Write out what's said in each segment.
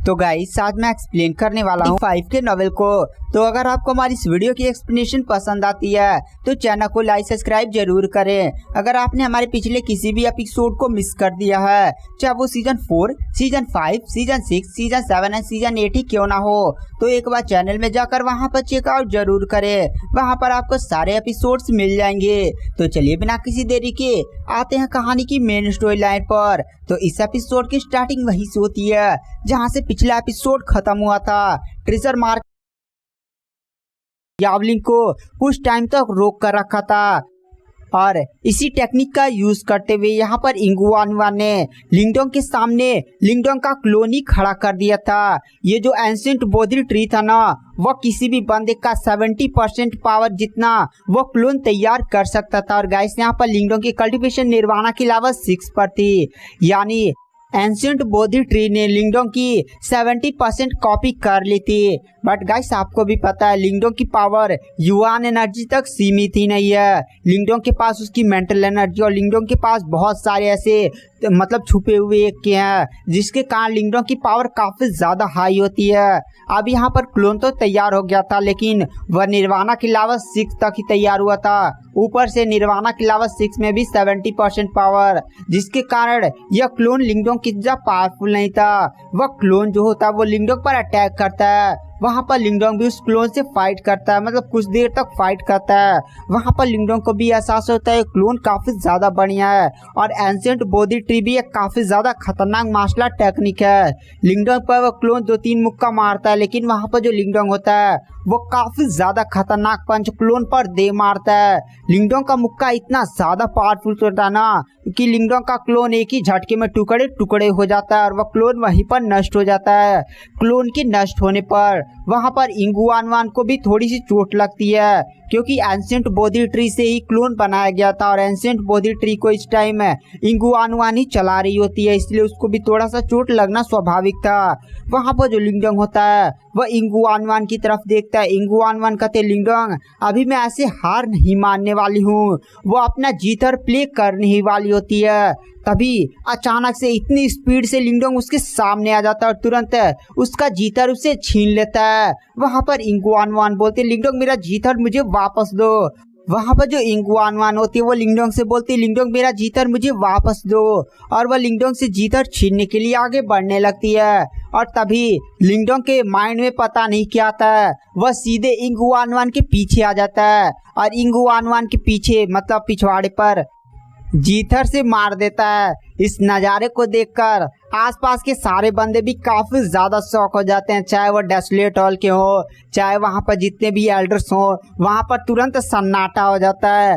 तो गाइस साथ में एक्सप्लेन करने वाला हूँ 5 के नॉवेल को। तो अगर आपको हमारी इस वीडियो की एक्सप्लेनेशन पसंद आती है तो चैनल को लाइक सब्सक्राइब जरूर करें। अगर आपने हमारे पिछले किसी भी एपिसोड को मिस कर दिया है, चाहे वो season 4, season 5, season 6, season 7 and season 8 ही क्यों ना हो, तो एक बार चैनल में जाकर वहाँ पर चेकआउट जरूर करें। वहाँ पर आपको सारे एपिसोड्स मिल जाएंगे। तो चलिए बिना किसी देरी के आते हैं कहानी की मेन स्टोरी लाइन पर। तो इस एपिसोड की स्टार्टिंग वहीं से होती है जहाँ से पिछला एपिसोड खत्म हुआ था। ट्रेजर मार्क यावलिंग को कुछ टाइम तक रोक कर रखा था और इसी टेक्निक का यूज करते हुए यहाँ पर इंगुआनवान ने लिंगडोंग के सामने लिंगडोंग का क्लोन ही खड़ा कर दिया था। ये जो एंशिएंट बोधी ट्री था ना, वह किसी भी बंदे का 70% पावर जितना वो क्लोन तैयार कर सकता था। और गाइस यहाँ पर लिंगडोंग की कल्टीवेशन निर्वाणा के अलावा 6 पर थी, यानी एंशिएंट बोधी ट्री ने लिंगडोंग की 70% कॉपी कर ली थी। बट गाइस आपको भी पता है लिंगडोंग की पावर युआन एनर्जी तक सीमित ही नहीं है। लिंगडोंग के पास उसकी मेंटल एनर्जी और लिंगडोंग के पास बहुत सारे ऐसे मतलब छुपे हुए एक हैं जिसके कारण लिंगडोंग की पावर काफी ज्यादा हाई होती है। अब यहाँ पर क्लोन तो तैयार हो गया था, लेकिन वह निर्वाणा के अलावा 6 तक ही तैयार हुआ था। ऊपर से निर्वाणा के अलावा 6 में भी 70% पावर, जिसके कारण यह क्लोन लिंगडोंग की ज्यादा पावरफुल नहीं था। वह क्लोन जो होता है वो लिंगडोंग पर अटैक करता है। वहाँ पर लिंगडोंग भी उस क्लोन से फाइट करता है, मतलब कुछ देर तक फाइट करता है। वहाँ पर लिंगडोंग को भी एहसास होता है क्लोन काफी ज्यादा बढ़िया है और एंशिएंट बोधी ट्री भी एक काफी ज्यादा खतरनाक मार्शल आर्ट टेक्निक है। लिंगडोंग पर वो क्लोन 2-3 मुक्का मारता है, लेकिन वहाँ पर जो लिंगडोंग होता है वो काफी ज्यादा खतरनाक पंच क्लोन पर दे मारता है। लिंगडोंग का मुक्का इतना ज्यादा पावरफुल होता है ना कि लिंगडोंग का क्लोन एक ही झटके में टुकड़े टुकड़े हो जाता है और वह क्लोन वहीं पर नष्ट हो जाता है। क्लोन के नष्ट होने पर वहां पर इंगुआनवान को भी थोड़ी सी चोट लगती है, क्योंकि एंशिएंट बोधी ट्री से ही क्लोन बनाया गया था और एंशिएंट बोधी ट्री को इस टाइम इंगुआनवान ही चला रही होती है, इसलिए उसको भी थोड़ा सा चोट लगना स्वाभाविक था। वहां पर जो लिंगडोंग होता है वह इंगुआनवान की तरफ देखता है। इंगुआनवान कहते लिंगडोंग अभी मैं ऐसे हार नहीं मानने वाली हूँ। वो अपना जीतर प्ले करने ही वाली होती है। तभी अचानक से इतनी स्पीड से लिंगडोंग उसके सामने आ जाता है और तुरंत उसका जीतर उसे छीन लेता है। वहां पर इंगुआनवान बोलते लिंगडोंग मेरा जीतर मुझे वापस दो। वहां पर जो इंगुआनवान होती है वो लिंगडोंग से बोलती लिंगडोंग मेरा जीतर मुझे वापस दो, और वह लिंगडोंग से जीतर छीनने के लिए आगे बढ़ने लगती है। और तभी लिंगडोंग के माइंड में पता नहीं क्या आता है, वह सीधे इंगुआनवान के पीछे आ जाता है और इंगुआनवान के पीछे मतलब पिछवाड़े पर जीथर से मार देता है। इस नज़ारे को देखकर आसपास के सारे बंदे भी काफी ज्यादा शॉक हो जाते हैं, चाहे वो डेसोलेट हॉल के हो, चाहे वहां पर जितने भी एल्डर्स हो, वहां पर तुरंत सन्नाटा हो जाता है।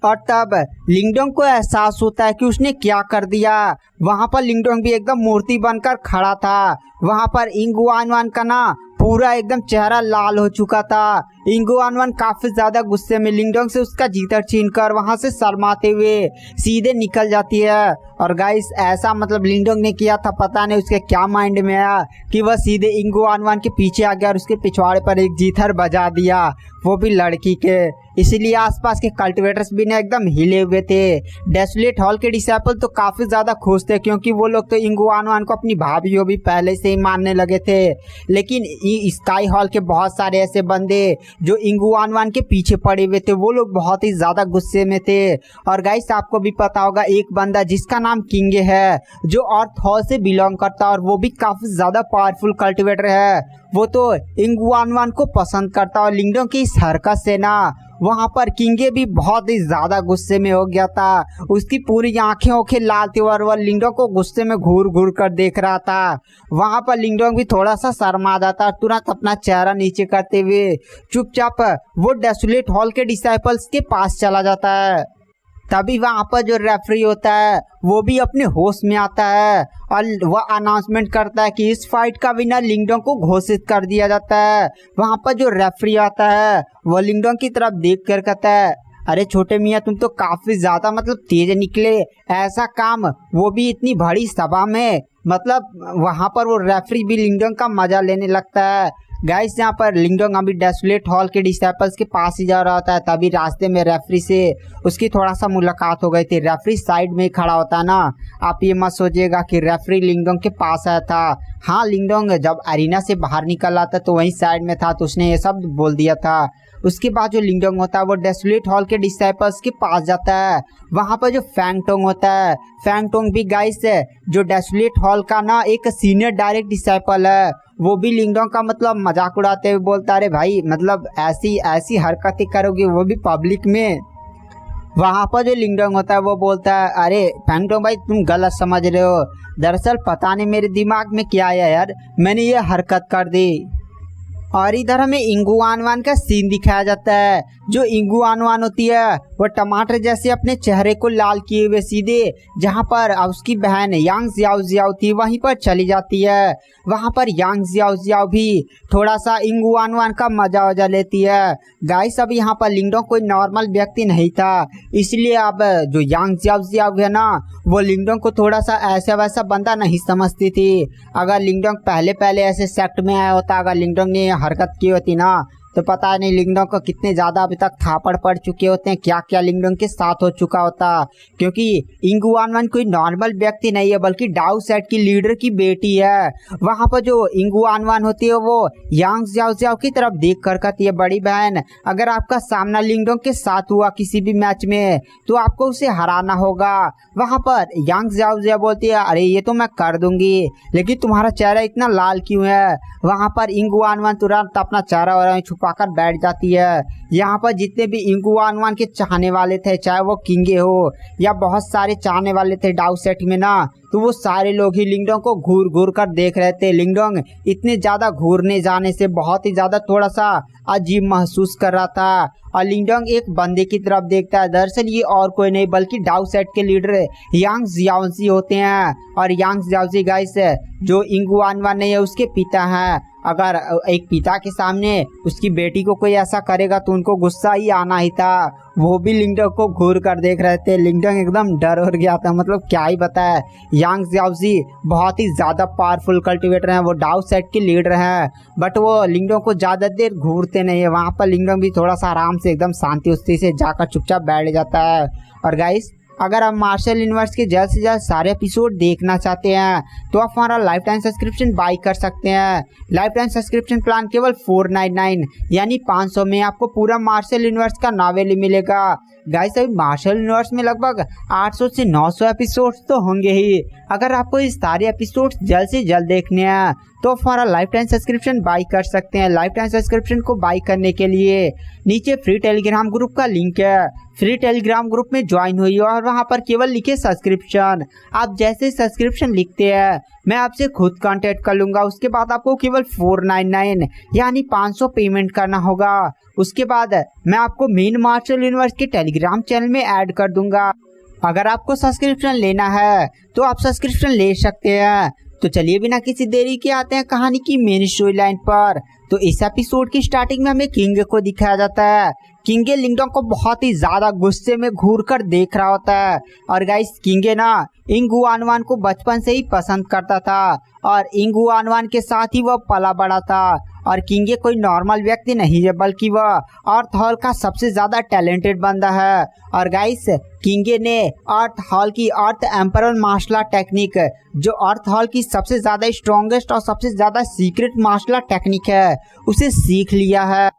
और तब लिंगडोंग को एहसास होता है कि उसने क्या कर दिया। वहां पर लिंगडोंग भी एकदम मूर्ति बनकर खड़ा था। वहां पर इंगुआनवान का ना पूरा एकदम चेहरा लाल हो चुका था। इंगुआनवान काफी ज्यादा गुस्से में लिंगडोंग से उसका जीतर छीनकर वहां से शर्माते हुए सीधे निकल जाती है। और गाइस ऐसा मतलब लिंगडोंग ने किया था, पता नहीं उसके क्या माइंड में आया कि वह सीधे इंगुआनवान के पीछे आ गया और उसके पिछवाड़े पर एक जीथर बजा दिया, वो भी लड़की के। इसीलिए आसपास के कल्टिवेटर्स भी ने एकदम हिले हुए थे। डेसोलेट हॉल के डिसाइपल तो काफी ज्यादा खुश थे, क्योंकि वो लोग तो इंगुआनवान को अपनी भाभी भी पहले से ही मानने लगे थे। लेकिन स्काई हॉल के बहुत सारे ऐसे बंदे जो इंगुआनवान के पीछे पड़े हुए थे वो लोग बहुत ही ज्यादा गुस्से में थे। और गाइस आपको भी पता होगा एक बंदा जिसका नाम किंगे है, जो अर्थ हॉल से बिलोंग करता है और वो भी काफी ज्यादा पावरफुल कल्टिवेटर है। वो तो इंगुआनवान को पसंद करता और लिंगडोंग की इस हरकत से ना वहां पर किंगे भी बहुत ही ज्यादा गुस्से में हो गया था। उसकी पूरी आंखें लाल थी और वह लिंगडोंग को गुस्से में घूर घूर कर देख रहा था। वहां पर लिंगडोंग भी थोड़ा सा शर्मा जाता और तुरंत अपना चेहरा नीचे करते हुए चुपचाप वो डेसोलेट हॉल के डिसाइपल्स के पास चला जाता है। तभी वहां पर जो रेफरी होता है वो भी अपने होश में आता है और वह अनाउंसमेंट करता है कि इस फाइट का विनर लिंगडोंग को घोषित कर दिया जाता है। वहां पर जो रेफरी आता है वो लिंगडोंग की तरफ देख कर कहता है अरे छोटे मियाँ तुम तो काफी ज्यादा मतलब तेज निकले, ऐसा काम वो भी इतनी बड़ी सभा में। मतलब वहां पर वो रेफरी भी लिंगडोंग का मजा लेने लगता है। गाइस यहाँ पर लिंगडोंग अभी डेसोलेट हॉल के डिसाइपल्स के पास ही जा रहा था, तभी रास्ते में रेफरी से उसकी थोड़ा सा मुलाकात हो गई थी। रेफरी साइड में खड़ा होता ना, आप ये मत सोचिएगा कि रेफरी लिंगडोंग के पास आया था। हाँ, लिंगडोंग जब अरीना से बाहर निकल आता तो वहीं साइड में था, तो उसने ये सब बोल दिया था। उसके बाद जो लिंगडोंग होता है वो डेसोलेट हॉल के डिसाइपल्स के पास जाता है। वहाँ पर जो फैंगटोंग होता है, फैंगटोंग भी गाइस जो डेसोलेट हॉल का ना एक सीनियर डायरेक्ट डिसाइपल है, वो भी लिंगडोंग का मतलब मजाक उड़ाते हुए बोलता, अरे भाई मतलब ऐसी ऐसी हरकतें करोगे वो भी पब्लिक में। वहाँ पर जो लिंगडोंग होता है वो बोलता है, अरे फैंगटोंग भाई तुम गलत समझ रहे हो, दरअसल पता नहीं मेरे दिमाग में क्या आया यार, मैंने ये हरकत कर दी। और इधर हमें इंगू आनवान का सीन दिखाया जाता है। जो इंगू आनवान होती है वो टमाटर जैसे अपने चेहरे को लाल किए हुए सीधे जहाँ पर उसकी बहन यांग जियाओ जियाओ थी वहीं पर चली जाती है। वहाँ पर यांग जियाओ जियाओ भी थोड़ा सा इंगू आनवान का मजा वजा लेती है। गाइस अब यहाँ पर लिंगडोंग कोई नॉर्मल व्यक्ति नहीं था, इसलिए अब जो यांग जियाओ जियाओ है ना वो लिंगडोंग को थोड़ा सा ऐसा वैसा बंदा नहीं समझती थी। अगर लिंगडोंग पहले पहले ऐसे सेक्ट में आया होता, अगर लिंगडोंग ने हरकत की होती ना तो पता नहीं लिंगडोंग को कितने ज़्यादा अभी तक थापड़ पड़ चुके होते हैं, क्या क्या लिंगडोंग के साथ हो चुका होता। क्योंकि इंगू आनवान कोई नॉर्मल व्यक्ति नहीं है बल्कि डाउ सेट की लीडर की बेटी है। वहाँ पर जो इंगू आनवान होती है वो यांग जियाओ जियाओ की तरफ देख कर कहती है, बड़ी बहन अगर आपका सामना लिंगडोंग के साथ हुआ किसी भी मैच में तो आपको उसे हराना होगा। वहाँ पर यांग जियाओ जियाओ बोलती है, अरे ये तो मैं कर दूंगी, लेकिन तुम्हारा चेहरा इतना लाल क्यों है। वहाँ पर इंगू आनवान तुरंत अपना चेहरा और छुपाकर बैठ जाती है। यहाँ पर जितने भी इंगू आनवान के चाहने वाले थे, चाहे वो किंगे हो या बहुत सारे चाहने वाले थे डाउ सेट में ना, तो वो सारे लोग ही लिंगडोंग को घूर घूर कर देख रहे थे। लिंगडोंग इतने ज़्यादा घूरने जाने से बहुत ही ज़्यादा थोड़ा सा अजीब महसूस कर रहा था। और लिंगडोंग एक बंदे की तरफ देखता है, दरअसल ये और कोई नहीं बल्कि डाउ सेट के लीडर यांग जियाओजी होते हैं। और यांग जियाओजी गाइस जो इंगू आनवान नहीं है उसके पिता हैं। अगर एक पिता के सामने उसकी बेटी को कोई ऐसा करेगा तो उनको गुस्सा ही आना ही था। वो भी लिंगडोंग को घूर कर देख रहे थे। लिंगडोंग एकदम डर हो गया था, मतलब क्या ही बताए। यांग जियाओजी बहुत ही ज़्यादा पावरफुल कल्टिवेटर हैं, वो डाउ सेट के लीडर हैं, बट वो लिंगडोंग को ज़्यादा देर घूरते नहीं है। वहाँ पर लिंगडोंग भी थोड़ा सा आराम से एकदम शांति उस्ती से जाकर चुपचाप बैठ जाता है। और गाइस अगर आप मार्शल यूनिवर्स के जल्द से जल्द सारे एपिसोड देखना चाहते हैं तो आप हमारा लाइफ टाइम सब्सक्रिप्शन बाई कर सकते हैं। लाइफ टाइम सब्सक्रिप्शन प्लान केवल 499 यानी 500 में आपको पूरा मार्शल यूनिवर्स का नॉवेल मिलेगा। गाइस अभी मार्शल यूनिवर्स में लगभग 800 से 900 एपिसोड्स तो होंगे ही। अगर आपको इस सारे एपिसोड्स जल्द से जल्द देखने हैं तो आप हमारा लाइफ टाइम सब्सक्रिप्शन बाई कर सकते हैं। लाइफ टाइम सब्सक्रिप्शन को बाई करने के लिए नीचे फ्री टेलीग्राम ग्रुप का लिंक है, फ्री टेलीग्राम ग्रुप में ज्वाइन हुई और वहां पर केवल लिखे सब्सक्रिप्शन। आप जैसे सब्सक्रिप्शन लिखते हैं मैं आपसे खुद कांटेक्ट कर लूँगा। उसके बाद आपको केवल 499 यानी 500 पेमेंट करना होगा। उसके बाद मैं आपको मेन मार्शल यूनिवर्स के टेलीग्राम चैनल में ऐड कर दूंगा। अगर आपको सब्सक्रिप्शन लेना है तो आप सब्सक्रिप्शन ले सकते हैं। तो चलिए बिना किसी देरी के आते हैं कहानी की मेन स्टोरी लाइन पर। तो इस एपिसोड की स्टार्टिंग में हमें किंग को दिखाया जाता है। किंगे लिंगडोंग को बहुत ही ज्यादा गुस्से में घूर कर देख रहा होता है। और गाइस किंगे ना इंगू आनवान को बचपन से ही पसंद करता था और इंगू आनवान के साथ ही वह पला बड़ा था। और किंगे कोई नॉर्मल व्यक्ति नहीं है बल्कि वह अर्थ हॉल का सबसे ज्यादा टैलेंटेड बंदा है। और गाइस किंगे ने अर्थ हॉल की अर्थ एम्परर मार्शल आर्ट टेक्निक, जो अर्थ हॉल की सबसे ज्यादा स्ट्रॉन्गेस्ट और सबसे ज्यादा सीक्रेट मार्शल आर्ट टेक्निक है, उसे सीख लिया है।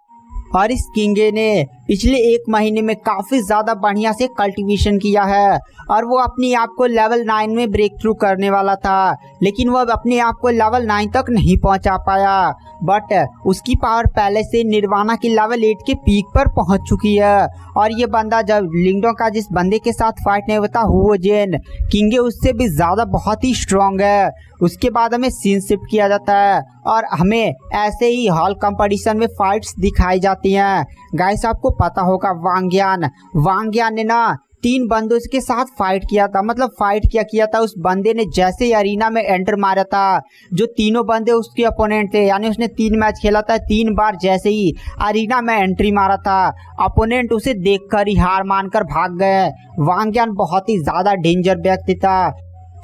और इस किंगे ने पिछले 1 महीने में काफ़ी ज़्यादा बढ़िया से कल्टीवेशन किया है और वो अपने आप को लेवल 9 में ब्रेक थ्रू करने वाला था, लेकिन वह अपने आप को लेवल 9 तक नहीं पहुंचा पाया। बट उसकी पावर पहले से निर्वाणा की लेवल 8 के पीक पर पहुंच चुकी है। और ये बंदा जब लिंगडोंग का जिस बंदे के साथ फाइट नहीं होता हुओ जेन, किंगे उससे भी ज़्यादा बहुत ही स्ट्रॉन्ग है। उसके बाद हमें सीन शिफ्ट किया जाता है और हमें ऐसे ही हॉल कंपटीशन में फाइट्स दिखाई जाती हैं। गाइस आपको पता होगा वांग्यान ने ना 3 बंदों के साथ फाइट किया था, मतलब फाइट किया था। उस बंदे ने जैसे ही अरीना में एंटर मारा था, जो तीनों बंदे उसके अपोनेंट थे, यानी उसने 3 मैच खेला था, 3 बार जैसे ही अरीना में एंट्री मारा था अपोनेंट उसे देखकर ही हार मानकर भाग गए। वांग्यान बहुत ही ज्यादा डेंजर व्यक्ति था।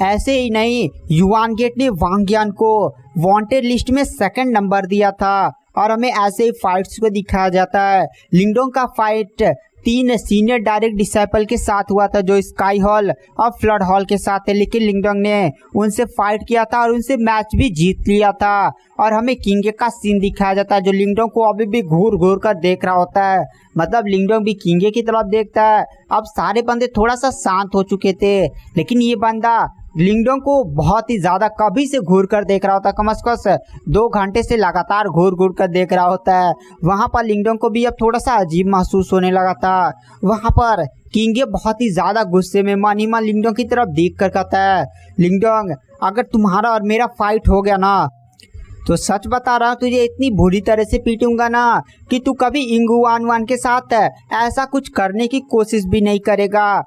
ऐसे ही नहीं, युआन गेट ने वांग्यान को वांटेड लिस्ट में 2nd नंबर दिया था और हमें ऐसे ही फाइट्स को दिखाया जाता है। लिंगडोंग का फाइट 3 सीनियर डायरेक्ट डिसाइपल के साथ हुआ था जो स्काई हॉल और फ्लड हॉल के साथ है, लेकिन लिंगडोंग ने उनसे फाइट किया था और उनसे मैच भी जीत लिया था। और हमें किंगे का सीन दिखाया जाता है जो लिंगडोंग को अभी भी घूर घूर कर देख रहा होता है। मतलब लिंगडोंग भी किंगे की तरफ देखता है। अब सारे बंदे थोड़ा सा शांत हो चुके थे, लेकिन ये बंदा लिंगडोंग को बहुत ही ज्यादा कभी से घूर कर देख रहा होता है। कम से कम 2 घंटे से लगातार घूर घूर कर देख रहा होता है। वहां पर लिंगडोंग को भी अब थोड़ा सा अजीब महसूस होने लगा था। वहां पर किंगे बहुत ही ज्यादा गुस्से में मन ही मन लिंगडोंग की तरफ देख कर कहता है, लिंगडोंग अगर तुम्हारा और मेरा फाइट हो गया ना तो सच बता रहा हूँ तुझे इतनी बुरी तरह से पीटूंगा ना कि तू कभी इंगुआन वान के साथ ऐसा कुछ करने की कोशिश भी नहीं करेगा।